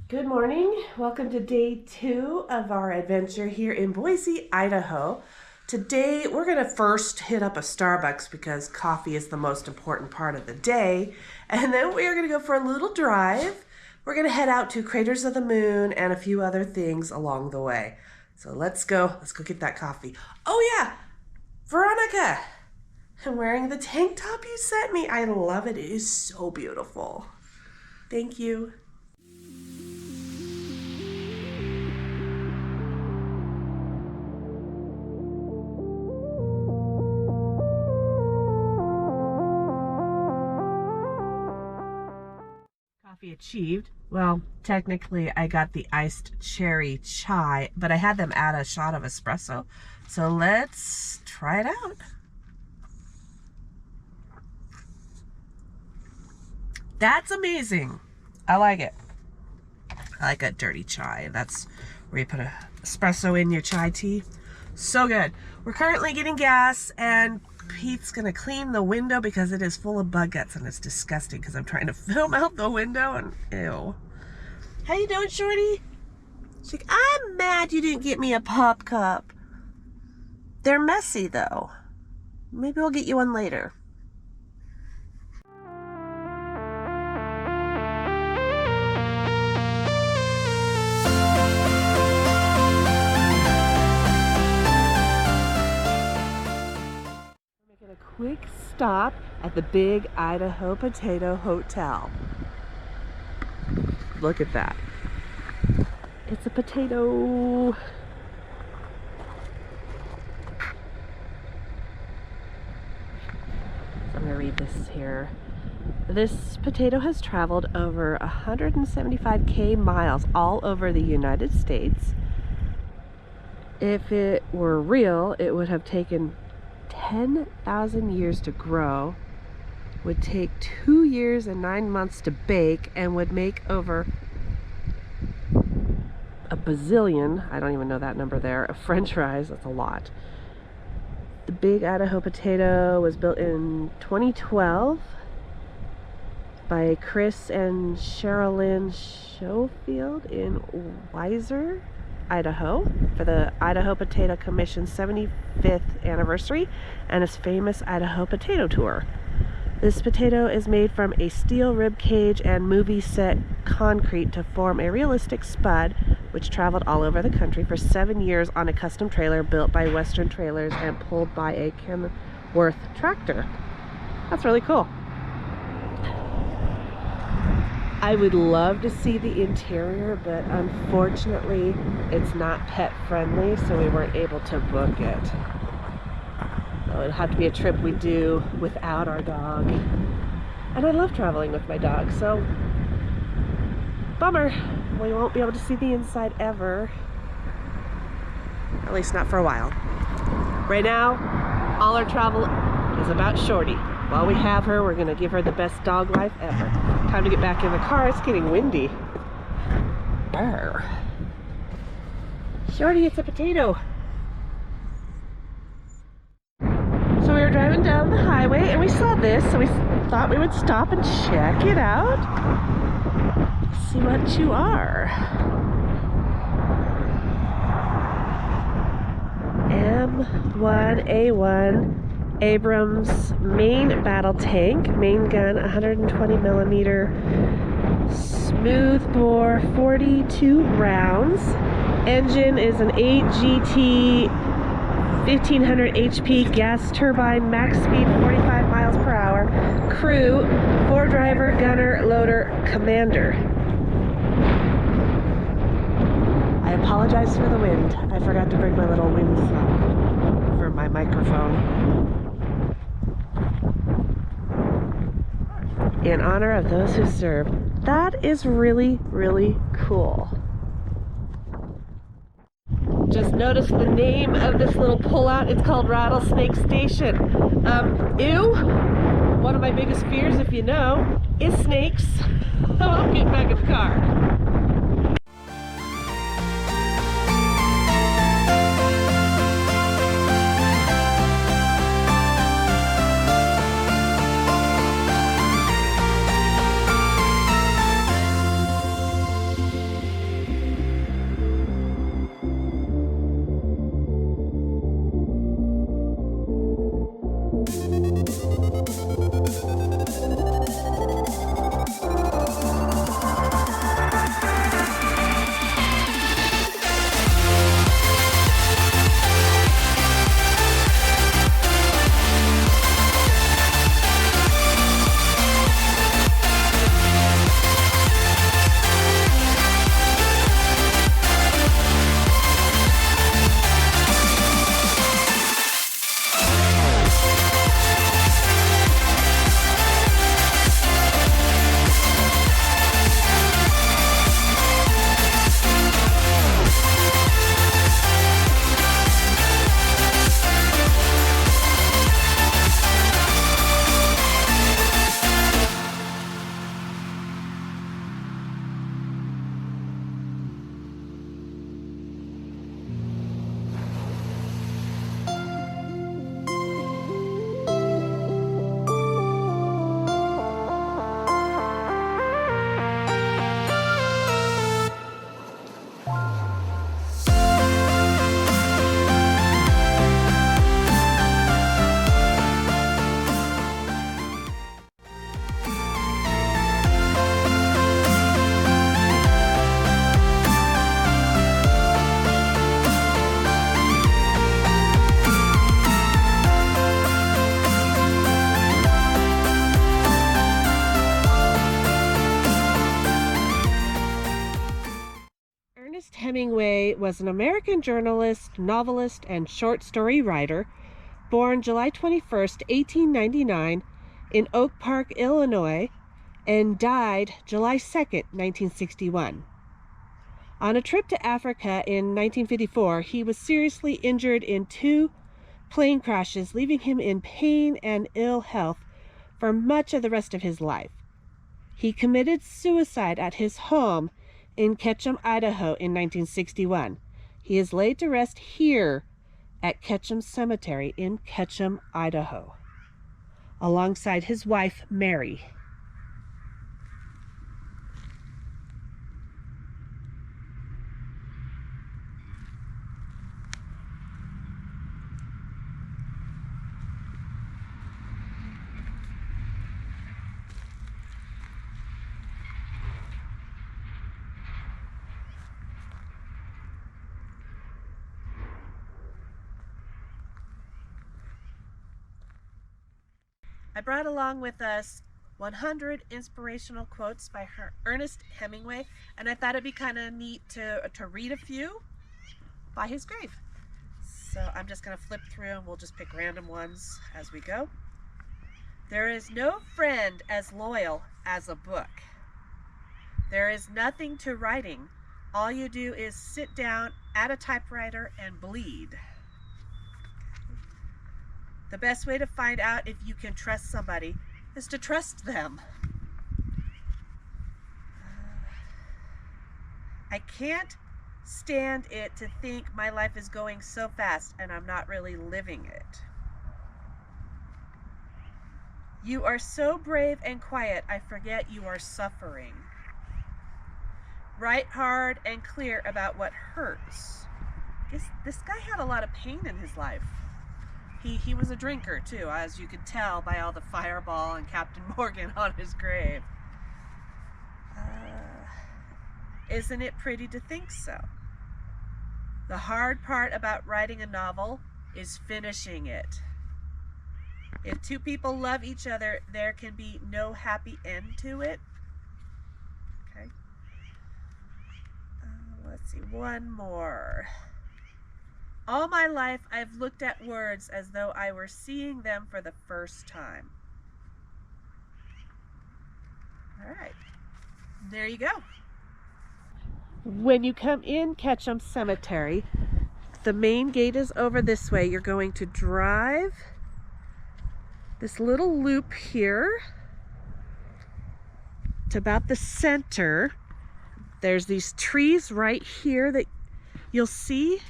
Good morning. Welcome to day 2 of our adventure here in Boise, Idaho. Today we're going to first hit up a Starbucks because coffee is the most important part of the day. And then we are going to go for a little drive. We're going to head out to Craters of the Moon and a few other things along the way. So let's go get that coffee. Oh yeah, Veronica, I'm wearing the tank top you sent me. I love it. It is so beautiful. Thank you. Coffee achieved. Well, technically I got the iced cherry chai, but I had them add a shot of espresso. So let's try it out. That's amazing. I like it. I like a dirty chai. That's where you put a espresso in your chai tea. So good. We're currently getting gas and Pete's gonna clean the window because it is full of bug guts and it's disgusting because I'm trying to film out the window and ew. How you doing, Shorty? She's like, I'm mad you didn't get me a pop cup. They're messy though. Maybe we'll get you one later. Quick stop at the Big Idaho Potato Hotel. Look at that. It's a potato. So I'm going to read this here. This potato has traveled over 175,000 miles all over the United States. If it were real, it would have taken 10,000 years to grow, would take 2 years and 9 months to bake, and would make over a bazillion, I don't even know that number there, of French fries. That's a lot. The Big Idaho Potato was built in 2012 by Chris and Sherilyn Schofield in Weiser, Idaho, for the Idaho Potato Commission's 75th anniversary and its famous Idaho Potato Tour. This potato is made from a steel rib cage and movie set concrete to form a realistic spud, which traveled all over the country for 7 years on a custom trailer built by Western Trailers and pulled by a Kenworth tractor. That's really cool. I would love to see the interior, but unfortunately it's not pet friendly, so we weren't able to book it. So it'd have to be a trip we do without our dog. And I love traveling with my dog, so bummer. We won't be able to see the inside ever. At least not for a while. Right now, all our travel is about Shorty. While we have her, we're gonna give her the best dog life ever. Time to get back in the car. It's getting windy. Brr. Shorty, it's a potato. So we were driving down the highway and we saw this, so we thought we would stop and check it out. See what you are. M1A1 Abrams main battle tank, main gun 120 millimeter, smooth bore 42 rounds. Engine is an 8GT 1500 HP gas turbine, max speed 45 miles per hour. Crew 4 driver, gunner, loader, commander. I apologize for the wind. I forgot to bring my little wind sock for my microphone. In honor of those who served. That is really, really cool. Just noticed the name of this little pullout. It's called Rattlesnake Station. Ew. One of my biggest fears, if you know, is snakes. So I'm getting back in the car. Hemingway was an American journalist, novelist, and short story writer, born July 21st, 1899, in Oak Park, Illinois, and died July 2nd, 1961. On a trip to Africa in 1954, he was seriously injured in 2 plane crashes, leaving him in pain and ill health for much of the rest of his life. He committed suicide at his home in Ketchum, Idaho in 1961. He is laid to rest here at Ketchum Cemetery in Ketchum, Idaho, alongside his wife, Mary. I brought along with us 100 inspirational quotes by Ernest Hemingway, and I thought it'd be kind of neat to read a few by his grave. So I'm just going to flip through and we'll just pick random ones as we go. There is no friend as loyal as a book. There is nothing to writing. All you do is sit down at a typewriter and bleed. The best way to find out if you can trust somebody is to trust them. I can't stand it to think my life is going so fast and I'm not really living it. You are so brave and quiet, I forget you are suffering. Write hard and clear about what hurts. This guy had a lot of pain in his life. He was a drinker too, as you could tell by all the Fireball and Captain Morgan on his grave. Isn't it pretty to think so? The hard part about writing a novel is finishing it. If 2 people love each other, there can be no happy end to it. Okay. Let's see, one more. All my life, I've looked at words as though I were seeing them for the first time. All right, there you go. When you come in Ketchum Cemetery, the main gate is over this way. You're going to drive this little loop here to about the center. There's these trees right here that you'll see.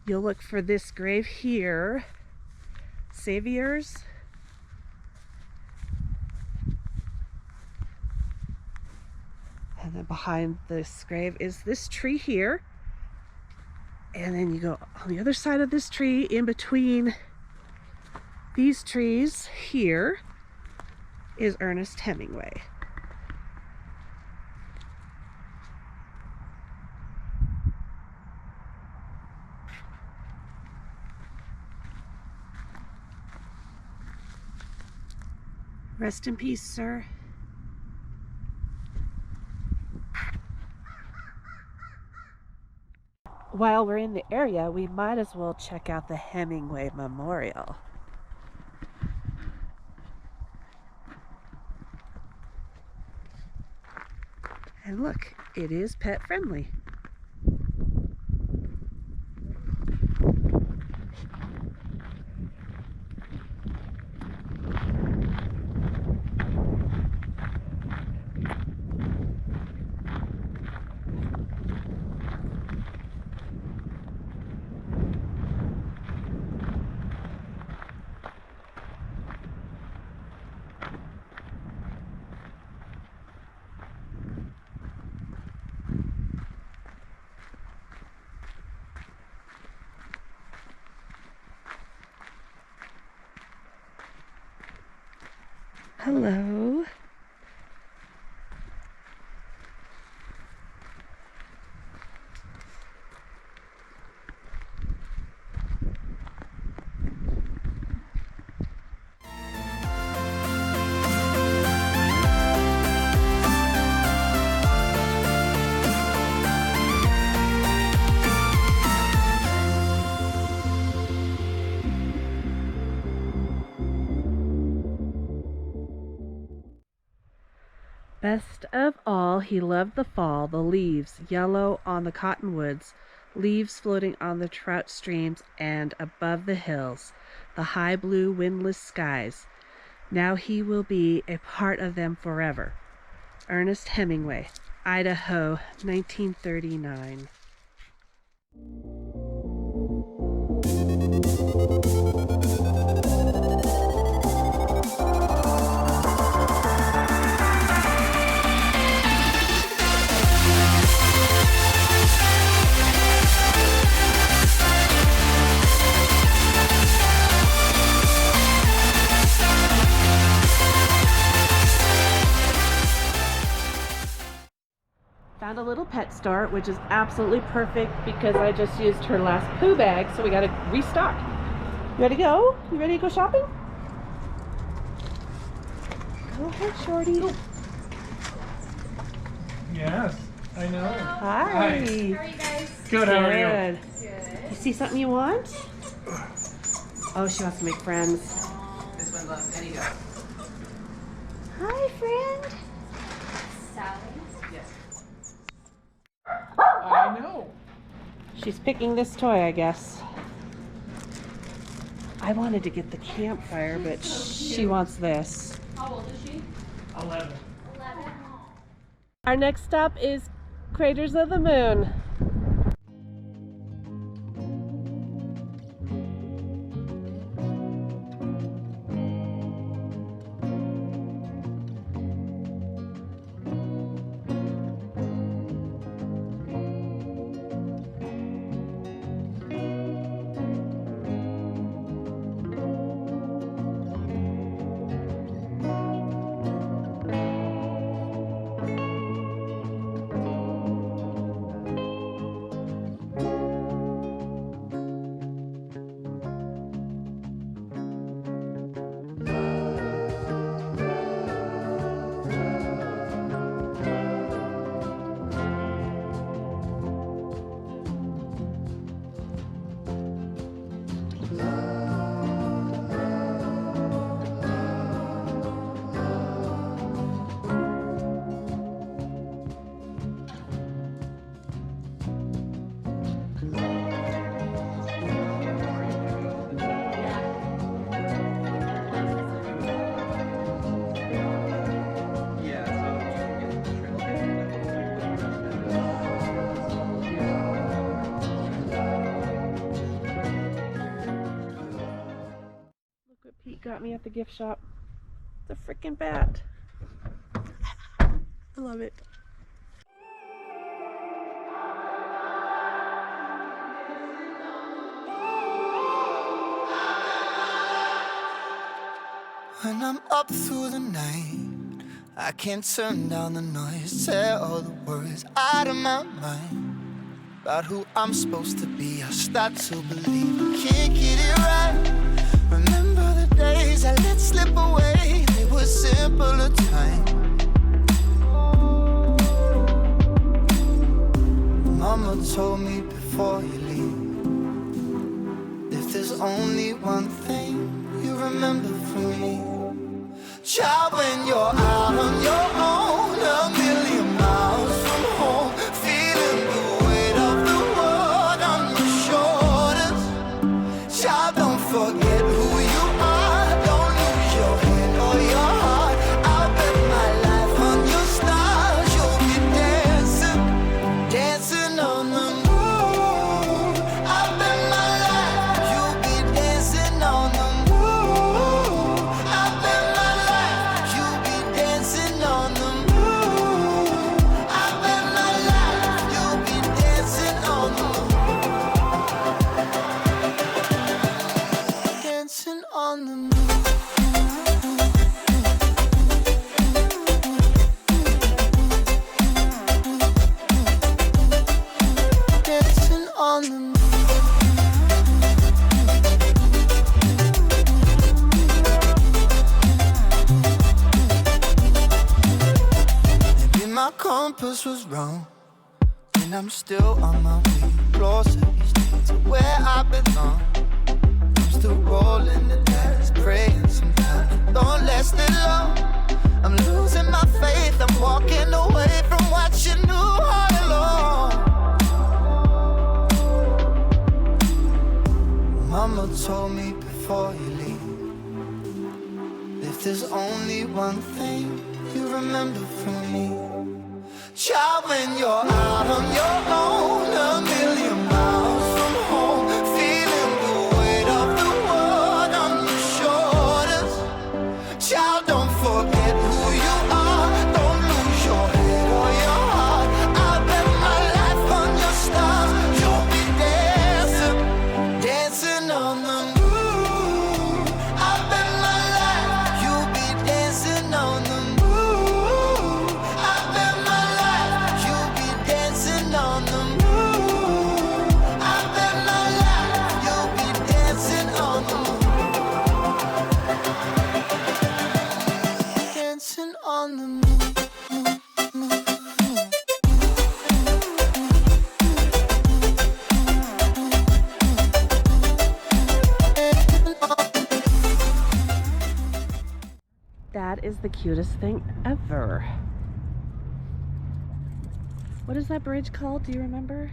You'll look for this grave here, Saviors. And then behind this grave is this tree here. And then you go on the other side of this tree, in between these trees here is Ernest Hemingway. Rest in peace, sir. While we're in the area, we might as well check out the Hemingway Memorial. And look, it is pet friendly. Hello. Best of all, he loved the fall, the leaves yellow on the cottonwoods, leaves floating on the trout streams, and above the hills, the high blue windless skies. Now he will be a part of them forever. Ernest Hemingway, Idaho, 1939. Found a little pet store, which is absolutely perfect because I just used her last poo bag, so we got to restock. You ready to go? You ready to go shopping? Go ahead, Shorty. Go. Yes, I know. Hi. Hi. How are you guys? Good, how are you? Good. Good. You see something you want? Oh, she wants to make friends. This one loves any go. Hi, friend. Sally. Yes. I know. She's picking this toy, I guess. I wanted to get the campfire, but she wants this. How old is she? 11. 11. Our next stop is Craters of the Moon. Pete got me at the gift shop. It's a freaking bat. I love it. When I'm up through the night, I can't turn down the noise, tear all the worries out of my mind about who I'm supposed to be. I start to believe I can't get it right. Remember the days I let slip away, they were simpler times. Mama told me before you leave, if there's only one thing you remember from me, child, when you're out on your own, a million miles from home, feeling the weight of the world on your shoulders, child, don't forget who you are, don't lose your head or your heart. I'll bet my life on your stars, you'll be dancing, dancing on the moon. I'll bet my life you'll be dancing on the moon. I'll bet my life you'll be dancing on the moon. I'll bet my life you'll be dancing on the moon. Dancing on the moon. Dancing on the moon. Maybe my compass was wrong, and I'm still on my way closer each day to where I belong. I'm still rolling the dice, praying sometimes it don't last it long. I'm losing my faith, I'm walking there's only one thing you remember from me. Child, when you're out on your own, a million miles from home, feeling the weight of the world on your shoulders. Child, don't forget who you are, don't lose your head or your heart. I'll bet my life on your stars, you'll be dancing, dancing on the moon. I'll bet my life, you'll be dancing on the moon. I'll bet my life, you'll be dancing on the moon. I'll bet my life, you'll be dancing on the moon. Dancing on the moon. That is the cutest thing ever. What is that bridge called? Do you remember?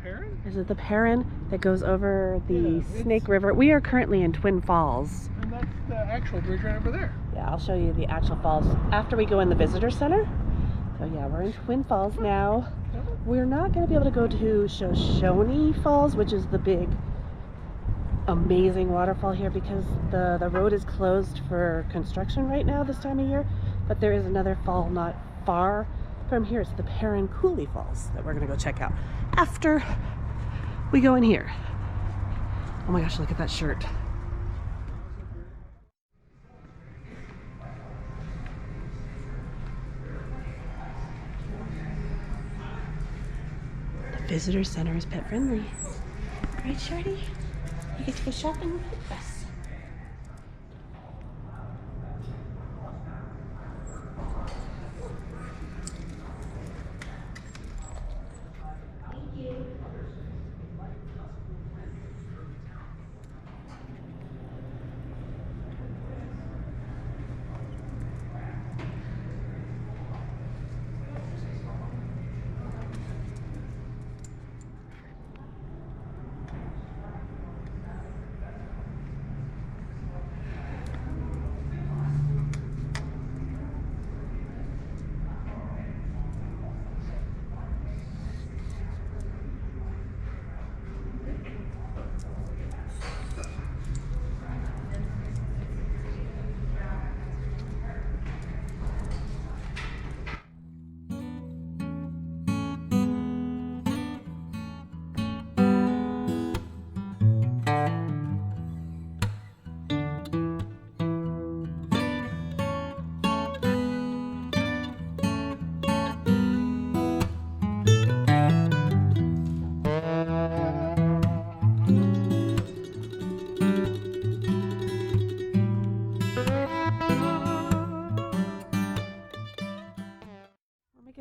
Perrin? Is it the Perrin that goes over the Yeah, it's- Snake River? We are currently in Twin Falls. And that's the actual bridge right over there. Yeah, I'll show you the actual falls after we go in the visitor center. So yeah, we're in Twin Falls now. We're not going to be able to go to Shoshone Falls, which is the big, amazing waterfall here because the road is closed for construction right now this time of year. But there is another fall not far from here. It's the Perrin Coulee Falls that we're going to go check out after we go in here. Oh my gosh, look at that shirt. The visitor center is pet friendly. Right, Shorty? You get to go shopping with us.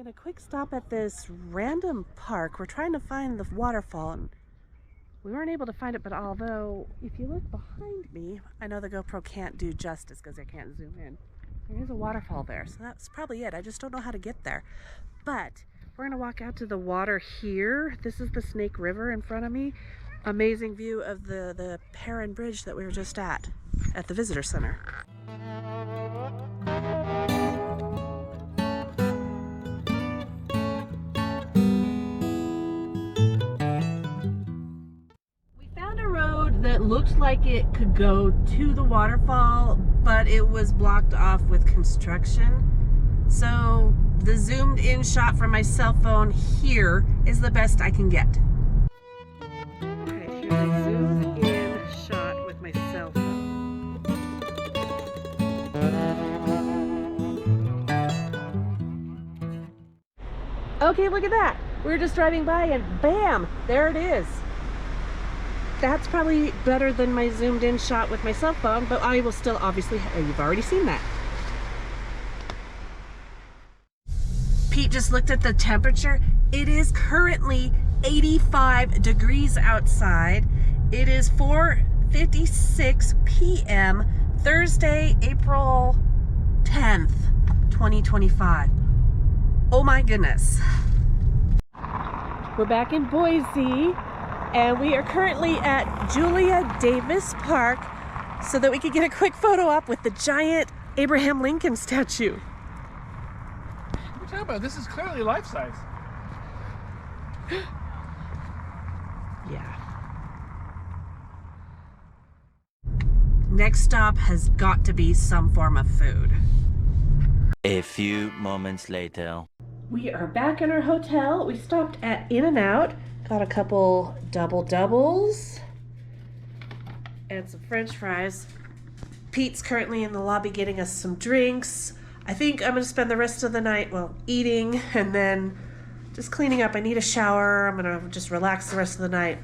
A quick stop at this random park. We're trying to find the waterfall and we weren't able to find it, but although if you look behind me, I know the GoPro can't do justice because I can't zoom in. There is a waterfall there, so that's probably it. I just don't know how to get there. But we're gonna walk out to the water here. This is the Snake River in front of me. Amazing view of the Perrin Bridge that we were just at the visitor center. That looked like it could go to the waterfall, but it was blocked off with construction. So the zoomed in shot from my cell phone here is the best I can get. Alright, here's a zoomed in shot with my cell phone. Okay, look at that. We were just driving by and bam, there it is. That's probably better than my zoomed in shot with my cell phone, but I will still obviously, you've already seen that. Pete just looked at the temperature. It is currently 85 degrees outside. It is 4:56 p.m. Thursday, April 10th, 2025. Oh my goodness. We're back in Boise. And we are currently at Julia Davis Park so that we could get a quick photo op with the giant Abraham Lincoln statue. What are you talking about? This is clearly life size. Yeah. Next stop has got to be some form of food. A few moments later. We are back in our hotel. We stopped at In-N-Out, got a couple doubles and some french fries. Pete's currently in the lobby getting us some drinks. I think I'm gonna spend the rest of the night, well, eating and then just cleaning up. I need a shower. I'm gonna just relax the rest of the night.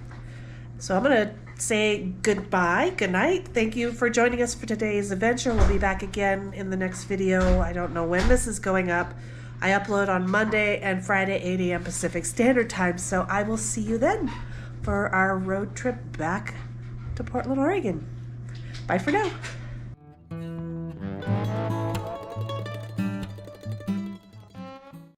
So I'm gonna say goodbye, good night. Thank you for joining us for today's adventure. We'll be back again in the next video. I don't know when this is going up. I upload on Monday and Friday, 8 a.m. Pacific Standard Time. So I will see you then for our road trip back to Portland, Oregon. Bye for now.